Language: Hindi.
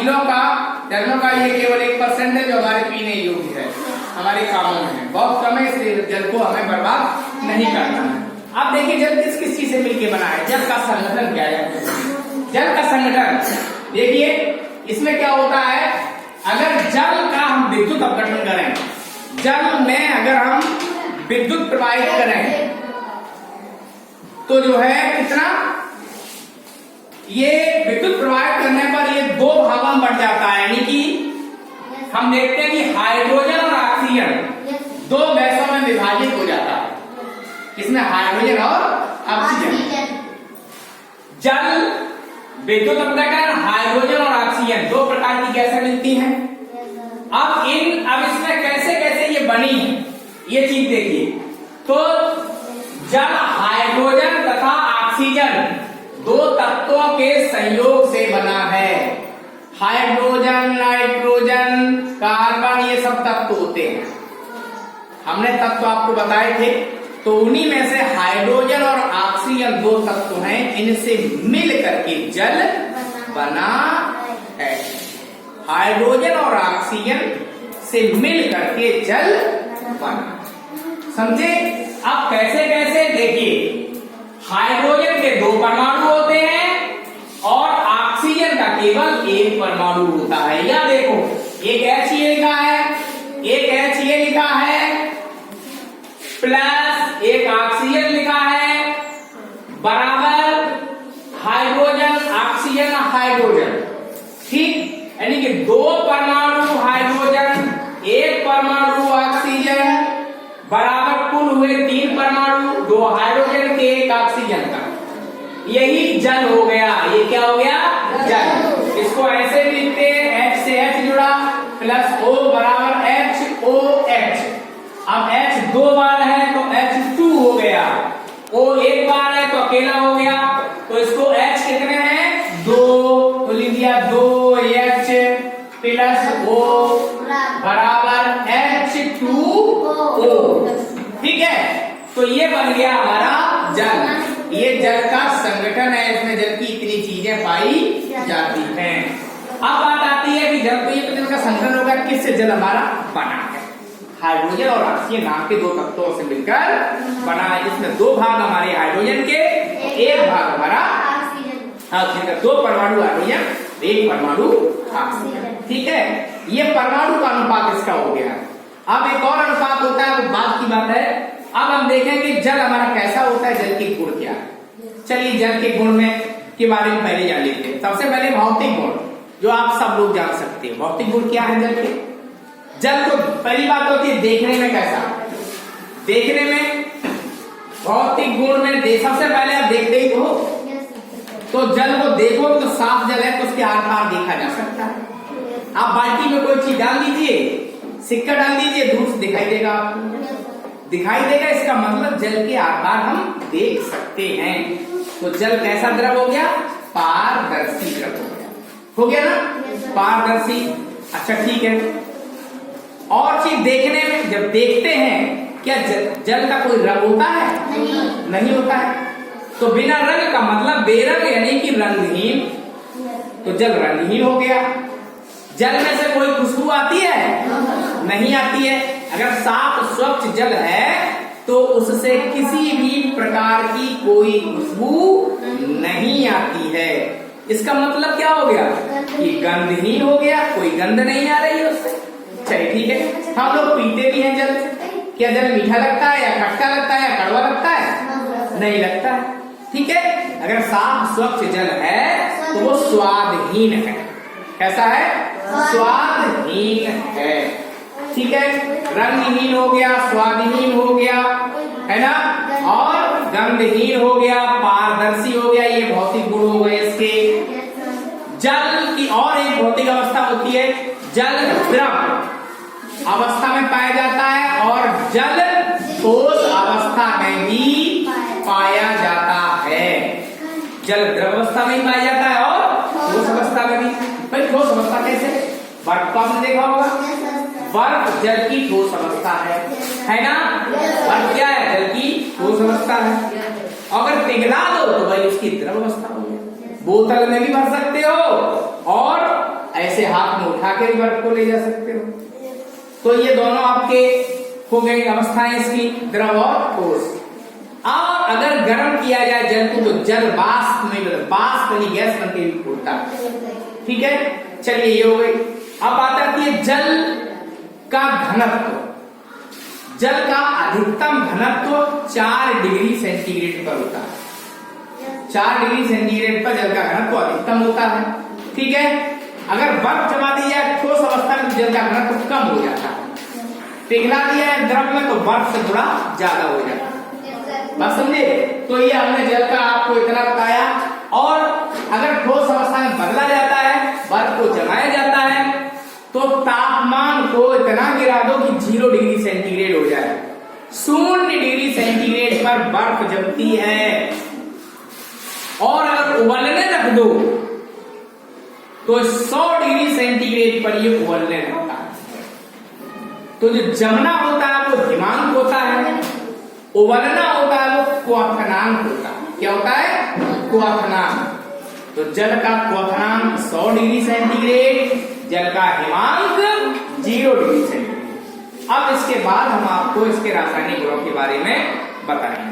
जलों का ये केवल 1% है जो हमारे पीने योग्य है, हमारे कामों में है, बहुत कम है, इसलिए जल को हमें बर्बाद नहीं करना है। अब देखिए जल किस किस चीज से मिलकर बना है, जल का संगठन क्या है। जल का संगठन देखिए इसमें क्या होता है, अगर जल का हम विद्युत अपघटन करें, जल में अगर हम विद्युत प्रवाहित करें तो जो है कितना, ये विद्युत प्रवाहित करने पर ये दो भागों में बढ़ जाता है, यानी कि हम देखते हैं कि हाइड्रोजन और ऑक्सीजन दो गैसों में विभाजित हो जाता है। इसमें हाइड्रोजन और ऑक्सीजन, जल विद्युत अपघटन, हाइड्रोजन और ऑक्सीजन दो प्रकार की गैसें मिलती हैं। अब इसमें कैसे कैसे ये बनी है ये चीज देखिए। तो जल हाइड्रोजन तथा ऑक्सीजन दो तत्वों के संयोग से बना है। हाइड्रोजन, नाइट्रोजन, कार्बन ये सब तत्व होते हैं, हमने तत्व आपको बताए थे। तो उन्हीं में से हाइड्रोजन और ऑक्सीजन दो तत्व हैं, इनसे मिल करके जल बना है। हाइड्रोजन और ऑक्सीजन से मिल करके जल बना, समझे। अब कैसे कैसे देखिए, हाइड्रोजन के दो परमाणु होते हैं और ऑक्सीजन का केवल एक परमाणु होता है। या देखो एक H ये लिखा है, एक H ये लिखा है, प्लस एक ऑक्सीजन लिखा है, बराबर हाइड्रोजन ऑक्सीजन हाइड्रोजन, ठीक। यानी कि दो परमाणु हाइड्रोजन, एक परमाणु ऑक्सीजन, बराबर कुल हुए तीन परमाणु, दो हाइड्रोजन के एक ऑक्सीजन का, यही जल हो गया। ये क्या हो गया, जल। इसको ऐसे लिखते हैं, H से H जुड़ा प्लस O बराबर HOH। अब H दो बार है तो H2 हो गया, O एक बार है तो अकेला हो गया, तो इसको H कितने हैं, दो, तो लिख दिया 2H प्लस O बराबर H2O, ठीक है। तो ये बन गया हमारा जल। ये जल का संगठन है, इसमें जल की इतनी चीजें पाई जाती हैं। अब बात आती है कि जल को जल का संगठन होगा, किससे जल हमारा बना है। हाइड्रोजन और ऑक्सीजन नाम के दो तत्वों से मिलकर बना है, जिसमें दो भाग हमारे हाइड्रोजन के, एक भाग हमारा ऑक्सीजन का। दो परमाणु हाइड्रोजन, एक परमाणु ऑक्सीजन, ठीक है। ये परमाणु का अनुपात इसका हो गया। अब एक और अनुपात होता है, वो बात की बात है। अब हम देखेंगे जल हमारा कैसा होता है, जल के गुण क्या है। चलिए जल के गुण में के बारे में पहले जान लेते हैं। सबसे पहले भौतिक गुण, जो आप सब लोग जान सकते हैं। भौतिक गुण क्या है जल के। जल को पहली बात होती है देखने में कैसा, देखने में भौतिक गुण में सबसे पहले आप देखते ही हो, तो जल को देखो तो साफ जल है तो उसके आर पार देखा जा सकता है। आप बाल्टी में कोई चीज डाल दीजिए, सिक्का डाल दीजिए, दूर से दिखाई देगा आपको, दिखाई देगा। इसका मतलब जल के आर पार हम देख सकते हैं। तो जल कैसा द्रव हो गया, पारदर्शी द्रव हो गया ना, पारदर्शी। अच्छा ठीक है। और चीज देखने में, जब देखते हैं क्या जल का कोई रंग होता है, नहीं होता है। तो बिना रंग का मतलब बेरंग यानी कि रंगहीन, तो जल रंगहीन हो गया। जल में से कोई खुशबू आती है, नहीं आती है। अगर साफ स्वच्छ जल है तो उससे किसी भी प्रकार की कोई खुशबू नहीं आती है। इसका मतलब क्या हो गया कि गंधहीन हो गया, कोई गंध नहीं आ रही है उससे। चलिए ठीक है। हम लोग पीते भी हैं जल, क्या जल मीठा लगता है या खट्टा लगता है या कड़वा लगता है, नहीं लगता है, ठीक है। अगर साफ स्वच्छ जल है तो वो स्वादहीन है। कैसा है, स्वादहीन है, ठीक है। रंगहीन हो गया, स्वादहीन हो गया, है ना, और गंधहीन हो गया, पारदर्शी हो गया। ये भौतिक गुण हो गए इसके। जल की और एक भौतिक अवस्था होती है, जल द्रव अवस्था में पाया जाता है और जल ठोस अवस्था में भी पाया जाता है। जल द्रव अवस्था में ही पाया जाता है और ठोस अवस्था में भी। भाई ठोस अवस्था कैसे, बर्फ को आपने देखा होगा, बर्फ जल की ठोस अवस्था है ना। बर्फ क्या है, जल की ठोस अवस्था है। अगर पिघला दो तो भाई उसकी द्रव अवस्था हो गई। बोतल में भी भर सकते हो और ऐसे ऐसे हाथ में उठा के बर्फ को ले जा सकते हो। तो ये दोनों आपके हो गई अवस्थाएं इसकी, द्रव और ठोस। और अगर गर्म किया जाए जल को तो जल वाष्प में वाष्प वाली गैस बनके उड़ता है। ठीक है, चलिए ये हो गई। अब बात आती है जल का घनत्व। जल का अधिकतम घनत्व 4 डिग्री सेंटीग्रेड पर होता है। 4 डिग्री सेंटीग्रेड पर जल का घनत्व अधिकतम होता है। ठीक है, अगर बर्फ जमा दी जाए ठोस अवस्था में जल का घनत्व कम हो जाता है। पिघला दिया है द्रव में तो बर्फ से थोड़ा ज्यादा हो जाता है। बात समझे? तो ये हमने जल का आपको इतना बताया। और अगर ठोस अवस्था में बदला जाता है, बर्फ को जमाया जाता है, तो तापमान को इतना गिरा दो कि 0 डिग्री सेंटीग्रेड हो जाए। 0 डिग्री सेंटीग्रेड पर बर्फ जमती है। और अगर उबलने रख दो तो 100 डिग्री सेंटीग्रेड पर ये उबलने लगता है। तो जो जमना होता है वो हिमांक होता है, उबलना होता है वो क्वथनांक होता है। क्या होता है? क्वथनांक। तो जल का क्वथनांक 100 डिग्री सेंटीग्रेड, जल का हिमांक 0 डिग्री सेंटीग्रेड। अब इसके बाद हम आपको इसके रासायनिक गुणों के बारे में बताएंगे।